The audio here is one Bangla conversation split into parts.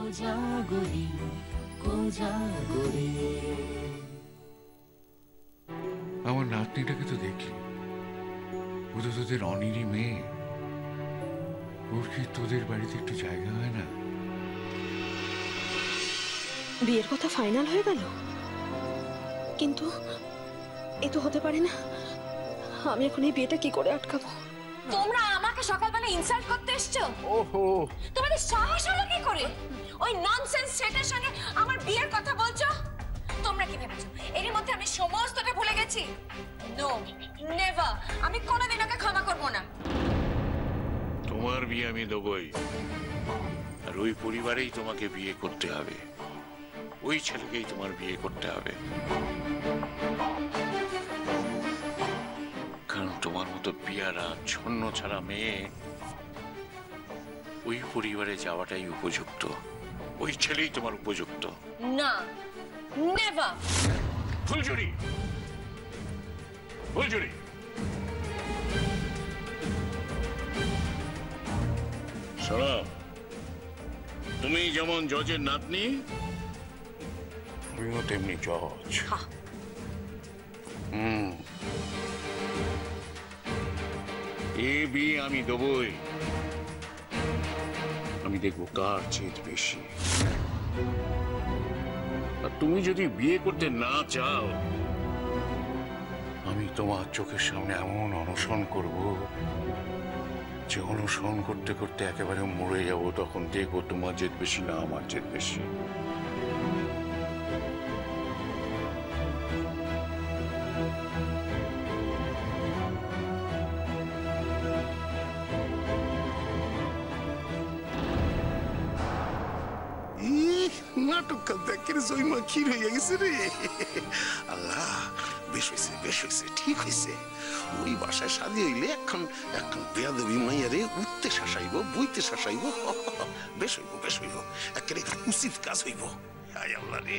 কোজাগরি কোজাগরি। আমার নাতনিটাকে তো দেখলি, ও তো তোদের অনিরই মেয়ে। ওর কি তোদের বাড়িতে একটু জায়গা হয় না? বিয়ের কথা ফাইনাল হয়ে গেল, কিন্তু এ তো হতে পারে না। আমি এখন এই বিয়েটা কি করে আটকাবো? তোমরা আমাকে সকালবেলা ইনসাল্ট করতে এসছো? ওহো, তোমাদের সাহস হলো কি করে ওই ননসেন্স ছেলেটার সঙ্গে আমার বিয়ের কথা বলছো? তোমরা কি ভেবেছো এর মধ্যে আমি সমস্তটা ভুলে গেছি? No, never. আমি কোনোদিন ওকে ক্ষমা করব না। তোমার বিয়ে আমি দেবই, আর ওই পরিবারেই তোমাকে বিয়ে করতে হবে, ওই ছেলেকেই তোমার বিয়ে করতে হবে। কারণ তোমার মতো পিয়ারা ছন্ন ছাড়া মেয়ে ওই পরিবারে যাওয়াটাই উপযুক্ত, ওই ছেলেই তোমার উপযুক্ত। না, নেভার। ফুলঝুরি, ফুলঝুরি, শোনো, তুমি যেমন জজের নাতনি, তুমিও তেমনি জজ। এ বিয়ে আমি দেবই, আমি দেখবো কার জেদ বেশি। আর তুমি যদি বিয়ে করতে না চাও, আমি তোমার চোখের সামনে এমন অনশন করব যে অনশন করতে করতে একেবারে মরে যাব। তখন দেখবো তোমার জেদ বেশি না আমার জেদ বেশি। নাটক দেখে জয়মা ক্ষীর হয়ে গেছে রে। আল্লাহ, বেশ হয়েছে, বেশ হয়েছে, ঠিক হয়েছে। ওই বাসায় সাজি হইলে এখন এখন বেয়াদবি মাইয়ারে উঠতে শাসাইব, বইতে শাসাইব। বেশ হইব, বেশ হইব, একেবারে উচিত কাজ হইব। হায় আল্লাহ রে।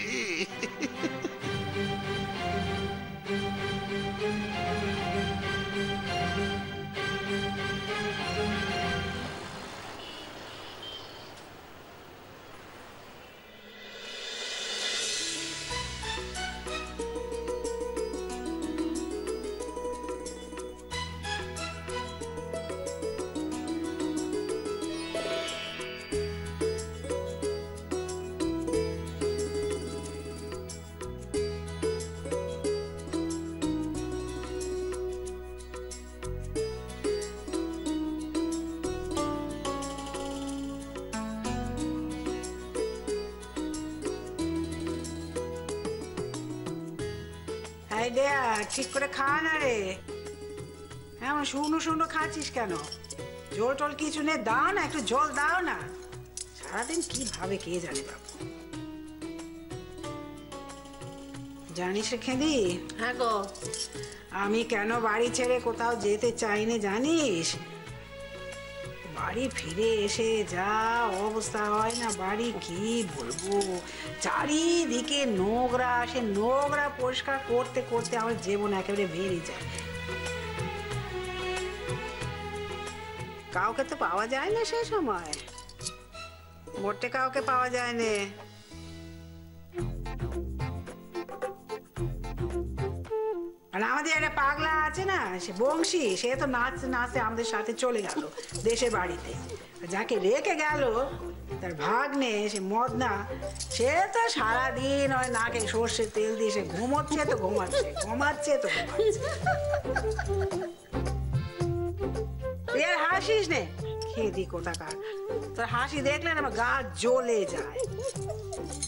ঠিক করে খা না রে, এমন শুকনো শুকনো খাচ্ছিস কেন? জল টল কিছু নেই, দাও না, একটু জল দাও না। সারাদিন কি ভাবে কে জানে বাবু। জানিস রে খেদি? হ্যাঁ গো, আমি কেন বাড়ি ছেড়ে কোথাও যেতে চাই না জানিস? বাড়ি ফিরে এসে যা অবস্থা হয় না, বাড়ি কি বলবো, চারিদিকে নোংরা, সে নোংরা পরিষ্কার করতে করতে আমার জীবন একেবারে বেরিয়ে যায়। কাউকে তো পাওয়া যায় না সে সময়, মোটে কাউকে পাওয়া যায় না। আর আমাদের একটা পাগলা আছে না, সে বংশী, সে তো নাচতে নাচতে আমাদের সাথে চলে গেল দেশের বাড়িতে। যাকে রেখে গেল তার ভাগ্নে, সে মদনা, সে তো সারাদিন ওই নাকে সর্ষের তেল দিয়ে সে ঘুমোচ্ছে তো ঘুমাচ্ছে, ঘুমাচ্ছে তো ঘুমাচ্ছে। তুই আর হাসিস নে খেদি কোথাকার, তোর হাসি দেখলে না আমার গা জ্বলে যায়।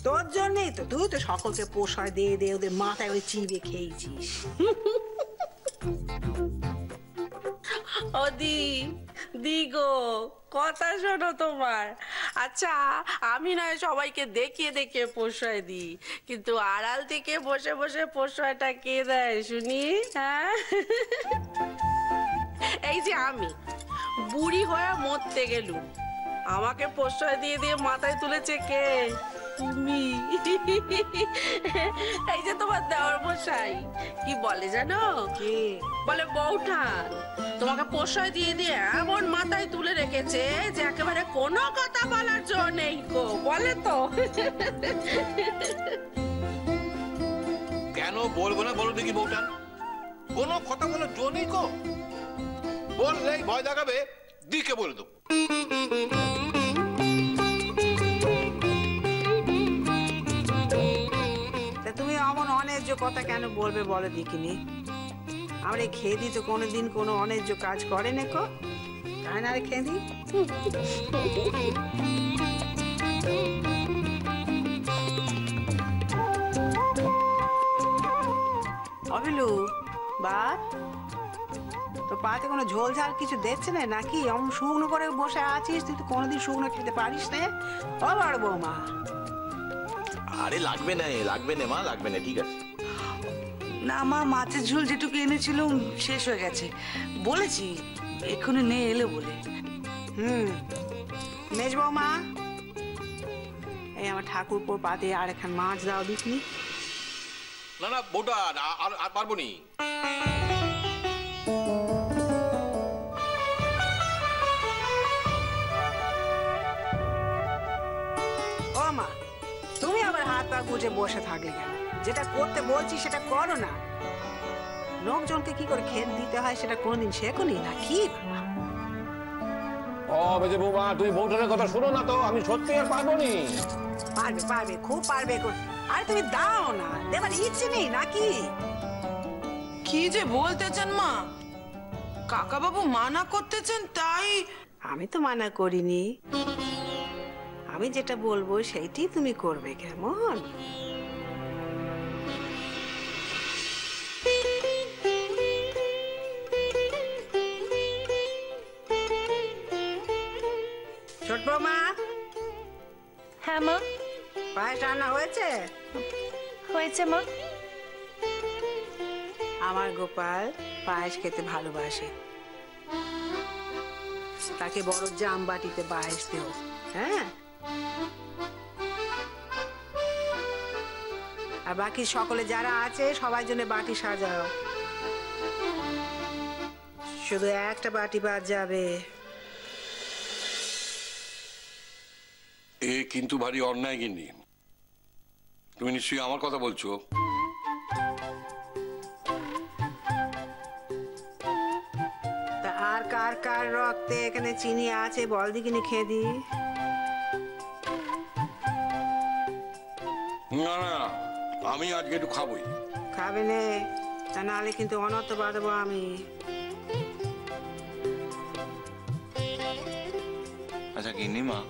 তোর জন্যই তো, তুই তো সকলকে পোষায় দিয়ে দিয়ে ওদের মাথায় ওই চিবিয়ে খেয়েছিস। ও দি গো, কথা শোনো তোমার। আচ্ছা, আমি নয় সবাইকে দেখিয়ে দেখিয়ে পোষায় দিই, কিন্তু আড়াল থেকে বসে বসে পোষায়টা কে দেয় শুনি? হ্যাঁ, এই যে আমি বুড়ি হয়ে মরতে গেলুম, আমাকে প্রশ্রয় দিয়ে দিয়ে মাথায় তুলেছে কে? তুমি। এই যে তোমার দেওয়ার মশাই কি বলে জানো? কি বলে বউঠান তোমাকে প্রশ্রয় দিয়ে দিয়ে এমন মাথায় তুলে রেখেছে যে একেবারে কোনো কথা বলার জো নেই গো, বলে তো। কেন বলবো না বলো দেখি বউটান? কোনো কথা বলার জো নেই কো? বললেই ভয় দেখাবে, দিকে বলে দেবো। তা তুমি অমন অন্যায্য কথা কেন বলবে বলো দেখিনি? আমার এই খেদি তো কোনোদিন কোনো অন্যায্য কাজ করে না কো, তাই না রে খেদি? অবিলু বা তো পাতে কোনো ঝোল ঝাল কিছু দেখছে না নাকি? অমন শুকনো করে বসে আছিস, তুই তো কোনোদিন শুকনো খেতে পারিস না। ও বড় বৌমা, আরে লাগবে না মা, লাগবে না, ঠিক আছে। না মা, মাছের ঝোল যেটুকু এনেছিলাম শেষ হয়ে গেছে, বলেছি এক্ষুনি নিয়ে এলে বলে। মেজ বৌমা, এই আমার ঠাকুরপোর পাতে আর এখান মাছ দাও দিসনি। না না বউটা আর পারবো নি। ও মা, তুমি আবার হাত পা গুজে বসে থাকলে কেন? যেটা করতে বলছি সেটা করো না। লোকজনকে কি করে খেত দিতে হয় সেটা কোনোদিন শেখোনি না কি? ও বেজে বৌমা, তুমি বউটার কথা শোনো না তো, আমি সত্যি আর পারবো নি। পারবে পারবে, খুব পারবে। আরে তুমি দাও না, দেবার ইচ্ছে নেই নাকি? কি যে বলতেছেন মা, কাকা বাবু মানা করতেছেন তাই। আমি তো মানা করিনি, আমি যেটা বলবো সেইটি তুমি করবে, কেমন? ছোট বৌমা, হ্যাঁ মা, পায়েস রান্না হয়েছে? হয়েছে মা। আমার গোপাল পায়েস খেতে ভালোবাসে, তাকে বড় জাম বাটিতে পায়েস দেও। হ্যাঁ, আর বাকি সকলে যারা আছে সবার জন্য বাটি সাজাও, শুধু একটা বাটি বাদ যাবে। এ কিন্তু ভারী অন্যায় গিন্নি, তুমি নিশ্চয়ই আমার কথা বলছো। তা আর কার কার রক্তে এখানে চিনি আছে বল দিকিনি খেদি? না না, আমি আজকে একটু খাবোই। খাবে নে, তা নাহলে কিন্তু অনর্থ বাঁধবো আমি। আচ্ছা গিন্নিমা,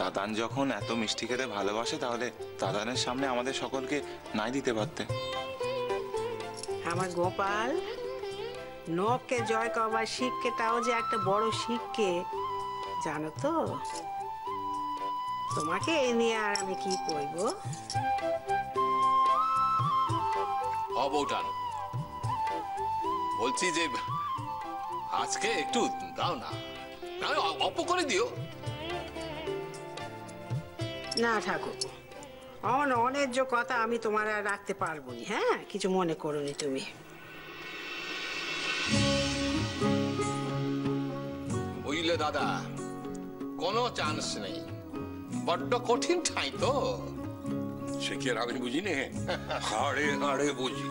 দাদান যখন এত মিষ্টি খেতে ভালোবাসে, তাহলে দাদানের সামনে আমাদের সকলকে নাই দিতে পারতে। আমার গোপাল নখকে জয় করবার শিক্ষেটাও যে একটা বড় শিক্ষে, জানো তো? তোমাকে এই নিয়ে আর আমি কি কইব? অবৌটান বলছি যে আজকে একটু দাও না, অল্প করে দিও। না ঠাকুর, অনেক কথা আমি তোমার আর রাখতে পারবো না। হ্যাঁ, কিছু মনে করোনি তুমি। বুঝলে দাদা, কোনো চান্স নেই, বড্ড কঠিন ঠাই তো। সে কি আর আমি বুঝি নে? হাড়ে হাড়ে বুঝি।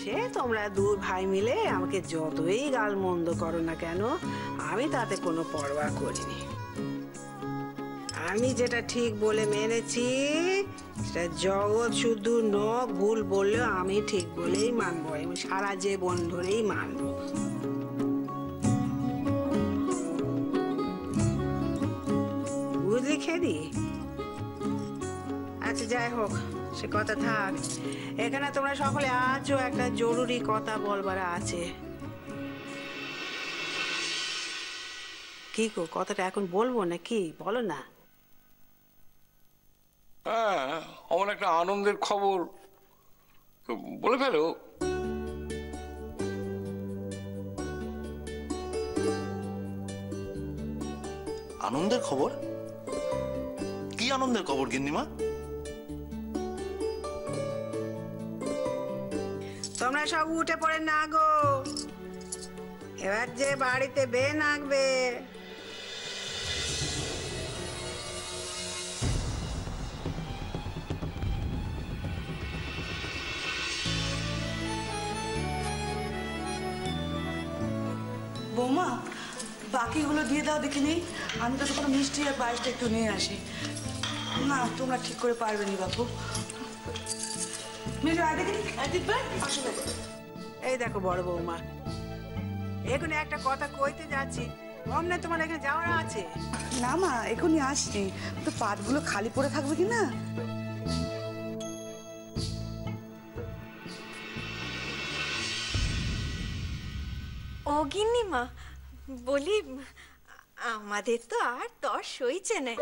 সে তোমরা দুই ভাই মিলে আমাকে যতই গাল মন্দ করো না কেন, আমি তাতে কোনো পরোয়া করিনি। আমি যেটা ঠিক বলে মেনেছি সেটা জগৎ শুধু নখ ভুল বললেও আমি ঠিক বলেই মানবো, এবং সারা জীবন ধরেই মানবো। বুঝলি খেদি? আচ্ছা যাই হোক, সে কথা থাক। এখানে তোমরা সকলে আজও একটা জরুরি কথা বলবার আছে। কি গো, কথাটা এখন বলবো নাকি? বলো না। হ্যাঁ, আমার একটা আনন্দের খবর, বলে ফেলো। আনন্দের খবর? কি আনন্দের খবর গিন্নিমা? তোমরা সব উঠে পড়ে না গো, এবার যে বাড়িতে বে নাগবে বৌমা, বাকিগুলো দিয়ে দাও দেখে নেই। আমি তো কোনো মিষ্টি আর পায়েসটা একটু নিয়ে আসি। না, তোমরা ঠিক করে পারবে নি বাপু। মেজো আয় দেখে আসলে এই দেখো বড় বৌমা, এখানে একটা কথা কইতে যাচ্ছি, অমনে তোমার এখানে যাওয়ার আছে? না মা, এখনই আসছি। তো পাতগুলো খালি পড়ে থাকবে কি না? ও গিন্নিমা, বলি আমাদের তো আর তর সইছে না।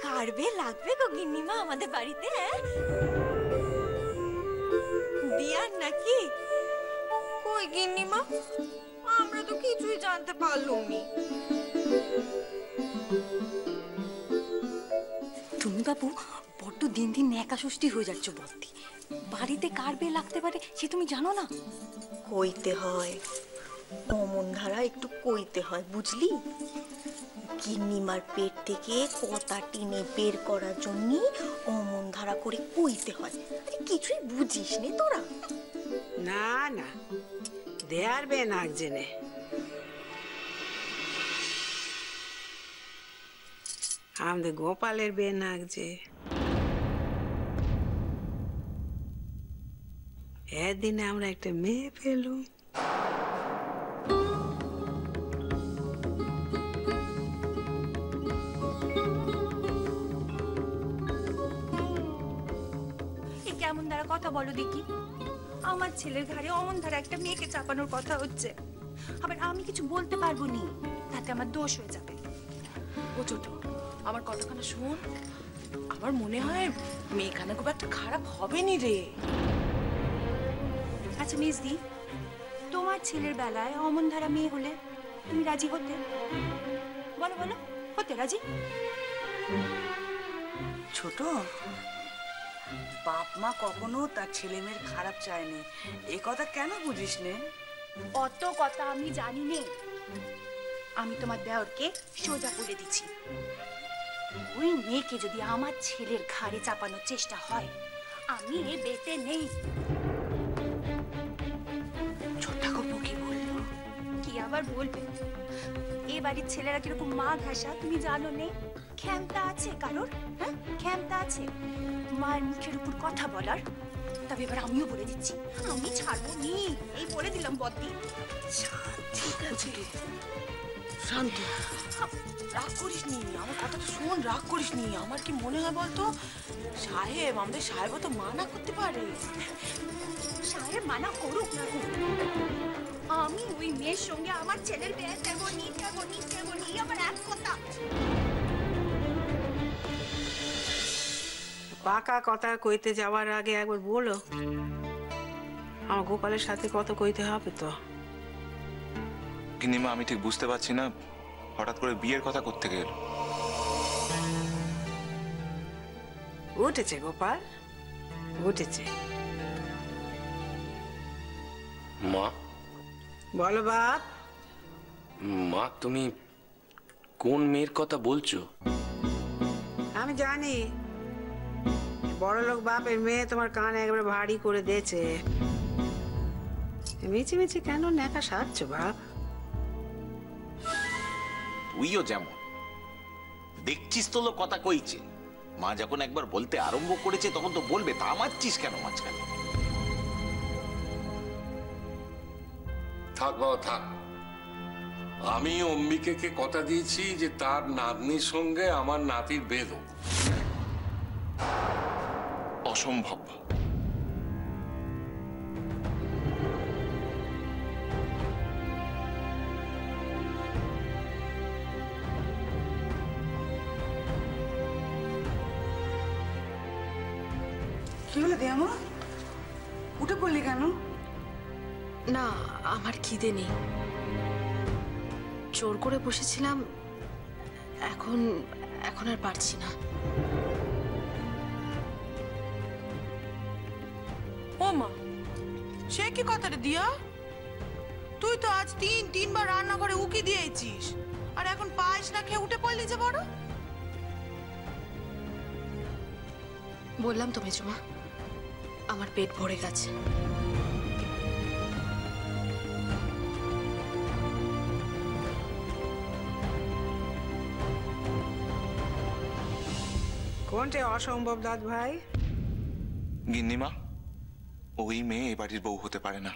কারবে লাগবে গো গিন্নিমা আমাদের বাড়িতে? বিয়ার নাকি? কই গিন্নিমা, আমরা তো কিছুই জানতে পারলুমনি। তুমি বাবু বড্ড দিন দিন ন্যাকা ষষ্ঠী হয়ে যাচ্ছ বদ্দি। বাড়িতে কার বিয়ে লাগতে পারে সে তুমি জানো না? কইতে হয়, অমন ধারা একটু কইতে হয়, বুঝলি? গিন্নিমার পেট থেকে কথা টিনে বের করার জন্য অমন ধারা করে কইতে হয়। আরে কিছুই বুঝিস নে তোরা? না না, দেয়ার বে নাক জেনে। আমাদের গোপালের বে নাক যে এদিনে আমরা একটা মেয়ে পেলুম। কেমন ধারা কথা বলো দেখি? আমার ছেলের ঘাড়ে অমন ধারা একটা মেয়েকে চাপানোর কথা হচ্ছে, আবার আমি কিছু বলতে পারবো নি, তাতে আমার দোষ হয়ে যাবে। ও ছোট, আমার কথাখানা শোন। আমার মনে হয় মেয়েখানা খুব একটা খারাপ হবে নি রে। আচ্ছা মেজদি, তোমার ছেলের বেলায় অমন ধারা মেয়ে হলে তুমি রাজি হতে? বলো বলো, হতে রাজি? ছোট, বাপ মা কখনো তার ছেলে মেয়ের খারাপ চায়নি, এ কথা কেন বুঝিস নে? অত কথা আমি জানি নে। আমি তোমার দেওরকে সোজা বলে দিচ্ছি, ওই মেয়েকে যদি আমার ছেলের ঘাড়ে চাপানোর চেষ্টা হয়, আমি এ বেতে নেই। ছোটা গপু কি বলবো? কি আবার বলবে? এ বাড়ির ছেলেরা কিরকম মা ঘাসা তুমি জানো নে? ক্ষমতা আছে কারোর? হ্যাঁ, ক্ষমতা আছে মায়ের মুখের উপর কথা বলার? তবে এবার আমিও বলে দিচ্ছি, আমি ছাড়বো নি, এই বলে দিলাম বদ্দি। ঠিক আছে, শান্ত, রাগ করিস নি, আমার কথাটা শোন, রাগ করিস নি। আমার কি মনে হয় বলতো, সাহেব, আমাদের সাহেবও তো মানা করতে পারে। সাহেব মানা করুক না করুক, আমি ওই মেয়ের সঙ্গে আমার ছেলের বিয়ে দেবো নি, আমার এক কথা। পাকা কথা কইতে যাওয়ার আগে একবার বলো, আমার গোপালের সাথে কত কইতে হবে তো। গিন্নিমা, আমি ঠিক বুঝতে পারছি না হঠাৎ করে বিয়ের কথা করতে গেল। উঠেছে গোপাল, উঠেছে। মা, বলো বাপ। মা তুমি কোন মেয়ের কথা বলছো? আমি জানি বড়লোক বাপের মেয়ে তোমার কান একবার ভারী করে দিয়েছে। মিছি মিছি কেন নেকা সাজছ বাপ? তুইও যেমন দেখছিস তো লোক কথা কইছে, মা যখন একবার বলতে আরম্ভ করেছে তখন তো বলবে, তা মারছিস কেন মাঝখানে? থাক বাবা থাক, আমি অম্বিকাকে কথা দিয়েছি যে তার নাতনির সঙ্গে আমার নাতির বিয়ে দেব। অসম্ভব। কি হলো দিয়ামা, উঠে পড়লি কেন? না, আমার খিদে নেই। জোর করে বসেছিলাম, এখন এখন আর পারছি না। ও মা, সে কি কথা রে দিয়া? তুই তো আজ তিনবার রান্নাঘরে উকি দিয়েছিস, আর এখন পায়েস না খেয়ে উঠে পড়লি যে বড়। বললাম তো মেজমা, আমার পেট ভরে গেছে। কোনটা অসম্ভব দাদ ভাই? গিন্নিমা, ওই মেয়ে এ বাড়ির বউ হতে পারে না।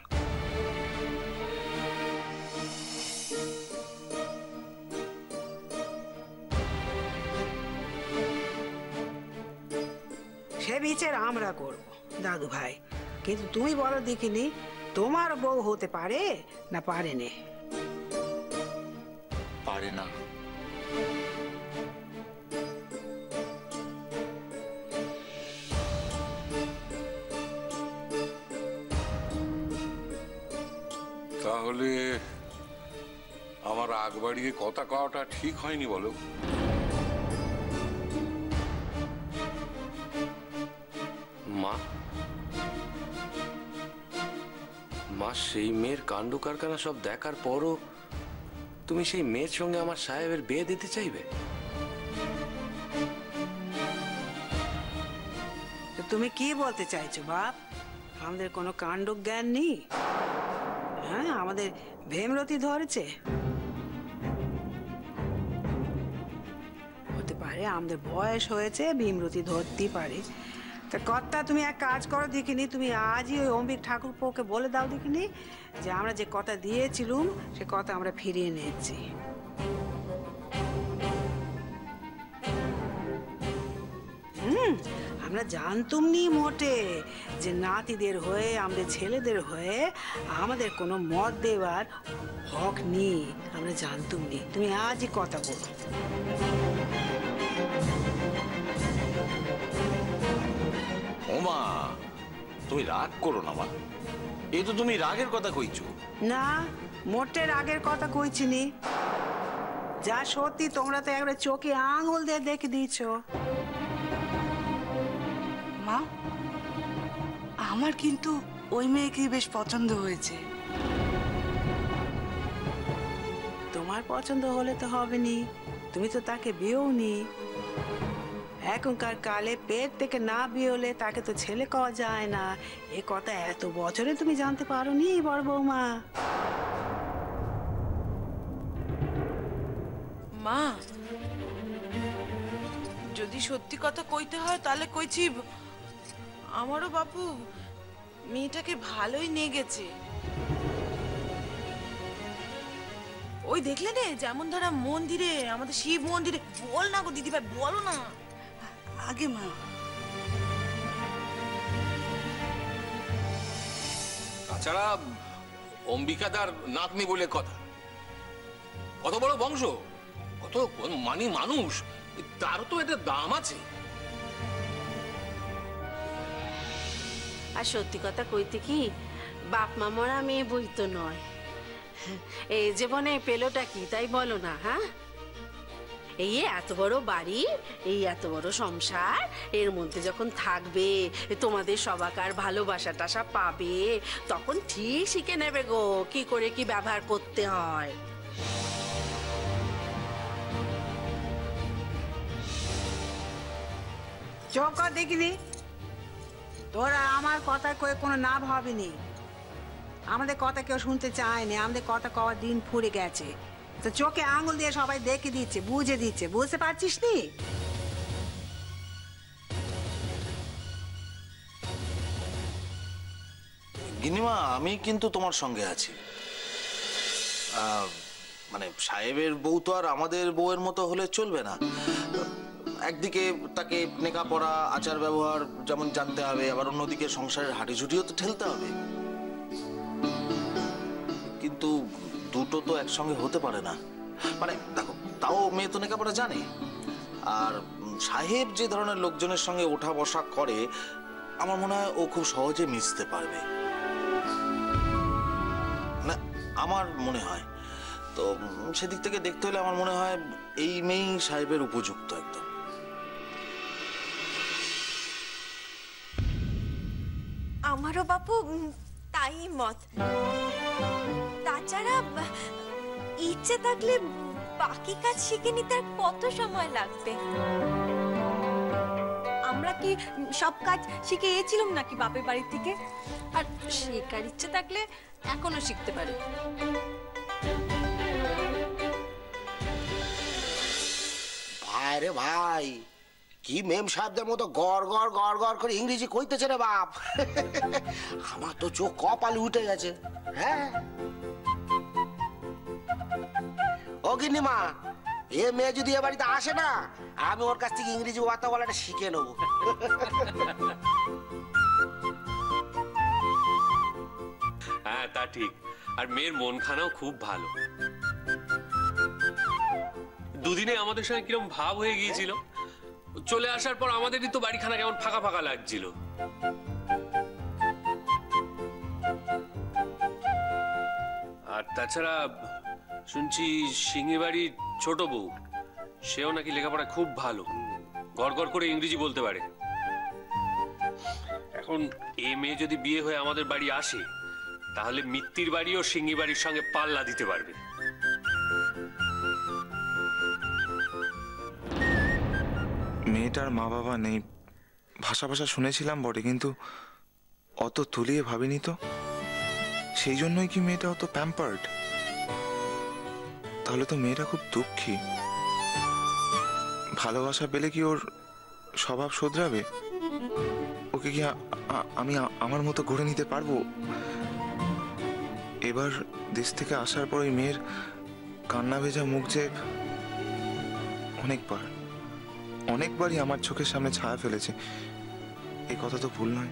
সে বিচার আমরা করব দাদু ভাই, কিন্তু তুমি বলো দেখিনি, তোমার বউ হতে পারে না পারে না? পারে না। তাহলে আমার আগ বাড়িয়ে কথা কওয়াটা ঠিক হয়নি বলো? মা, মা সেই মেয়ের কাণ্ড কারখানা সব দেখার পরও তুমি সেই মেয়ের সঙ্গে আমার সাহেবের বিয়ে দিতে চাইবে? তুমি কি বলতে চাইছো বাপ? আমাদের কোনো কাণ্ড জ্ঞান নেই? হ্যাঁ, আমাদের ভেমরতি ধরেছে? হতে পারে আমাদের বয়স হয়েছে, ভীমরতি ধরতেই পারে। তা কর্তা, তুমি এক কাজ করো দেখিনি, তুমি আজই ওই অম্বিক ঠাকুরপোকে বলে দাও দেখিনি যে আমরা যে কথা দিয়েছিলুম সে কথা আমরা ফিরিয়ে নিয়েছি। আমরা জানতুম নি মোটে যে নাতিদের হয়ে, আমাদের ছেলেদের হয়ে আমাদের কোনো মত দেওয়ার হক নেই, আমরা জানতুম নি। তুমি আজই কথা বলো। ওমা, তুমি রাগ করো না মা, এই তো তুমি রাগের কথা কইছো। না, মোটে রাগের কথা কইছিনি। যা সত্যি তোমরা তো একবার চোখে আঙুল দিয়ে দেখে দিয়েছো। মা, আমার কিন্তু ওই মেয়েকে বেশ পছন্দ হয়েছে। তোমার পছন্দ হলে তো হবে নি, তুমি তো তাকে বিয়েও নি। এখনকার কালে পেট থেকে না বিয়ে হলে তাকে তো ছেলে পাওয়া যায় না। এ কথা এত বছরে তুমি জানতে পারো নি বড় বৌমা? মা, যদি সত্যি কথা কইতে হয় তাহলে কইছি, আমারও বাপু মেয়েটাকে ভালোই নিয়ে গেছে। ওই দেখলে রে, যেমন ধরা মন্দিরে, আমাদের শিব মন্দিরে। বল না গো দিদিভাই, বলো না আগে মা। তাছাড়া অম্বিকাদার নাতনি বলে কথা, কত বড় বংশ, কত মানি মানুষ, তারও তো একটা দাম আছে। আর সত্যি কথা কইতে কি, বাপ মা মরা মেয়ে বই তো নয়। এই জীবনে পেলোটা কি তাই বলো না? হ্যাঁ, এই এত বড় বাড়ি, এই এত বড় সংসার, এর মধ্যে যখন থাকবে, তোমাদের সবাকার ভালোবাসা টাসা পাবে, তখন ঠিক শিখে নেবে গো কি করে কি ব্যবহার করতে হয়। চোখ দেখিনি, তোরা আমার কথা কয়ে কোনো না ভাবিনি। আমাদের কথা কেউ শুনতে চায়নি, আমাদের কথা কওয়ার দিন ফুরে গেছে। তো চোখে আঙুল দিয়ে সবাই দেখে দিচ্ছে, বুঝে দিচ্ছে, বুঝতে পারছিস নি? গিন্নিমা, আমি কিন্তু তোমার সঙ্গে আছি। মানে সাহেবের বউ তো আর আমাদের বউয়ের মতো হলে চলবে না। একদিকে তাকে লেখাপড়া, আচার ব্যবহার যেমন জানতে হবে, আবার অন্যদিকে সংসারের হাঁটিঝুটিও তো ঠেলতে হবে। কিন্তু দুটো তো একসঙ্গে হতে পারে না। মানে দেখো, তাও মেয়ে তো লেখাপড়া জানে, আর সাহেব যে ধরনের লোকজনের সঙ্গে ওঠা বসা করে, আমার মনে হয় ও খুব সহজে মিশতে পারবে না, আমার মনে হয়। তো সেদিক থেকে দেখতে হলে আমার মনে হয় এই মেয়েই সাহেবের উপযুক্ত একদম। আমারও বাপু তাই মত। তাছাড়া ইচ্ছে থাকলে বাকি কাজ শিখে নিতে আর কত সময় লাগবে? আমরা কি সব কাজ শিখে এসেছিলাম নাকি বাপের বাড়ি থেকে? আর শেখার ইচ্ছে থাকলে এখনো শিখতে পারে। ভাই রে ভাই, কি মেম সাহেবদের মতো গড় গড় গড় গড় করে ইংরেজি কইতেছে রে বাপ। আমার তো চোখ কপালে উঠে গেছে। হ্যাঁ ও গিন্নিমা, এ মেয়ে যদি এ বাড়িতে আসে না, আমি ওর কাছ থেকে ইংরেজি কথা বলাটা শিখে নেবো। হ্যাঁ তা ঠিক। আর মেয়ের মনখানাও খুব ভালো। দুদিনে আমাদের সঙ্গে কিরম ভাব হয়ে গিয়েছিল। চলে আসার পর আমাদেরই তো বাড়িখানা কেমন ফাঁকা ফাঁকা লাগছিল। আর তাছাড়া শুনছি সিঙ্গি বাড়ির ছোট বউ, সেও নাকি লেখাপড়া খুব ভালো, গড় গড় করে ইংরেজি বলতে পারে। এখন এ মেয়ে যদি বিয়ে হয়ে আমাদের বাড়ি আসে, তাহলে মিত্তির বাড়ি ও সিঙ্গি বাড়ির সঙ্গে পাল্লা দিতে পারবে। মেয়েটার মা বাবা নেই, ভাষা ভাষা শুনেছিলাম বটে, কিন্তু অত তুলিয়ে ভাবিনি তো। সেই জন্যই কি মেয়েটা অত প্যাম্পার্ড? তাহলে তো মেয়েটা খুব দুঃখী। ভালোবাসা পেলে কি ওর স্বভাব শোধরাবে? ওকে কি আমি আমার মতো গড়ে নিতে পারবো? এবার দেশ থেকে আসার পর ওই মেয়ের কান্না ভেজা মুখ যে অনেকবারই আমার চোখের সামনে ছায়া ফেলেছে, এই কথা তো ভুল নয়।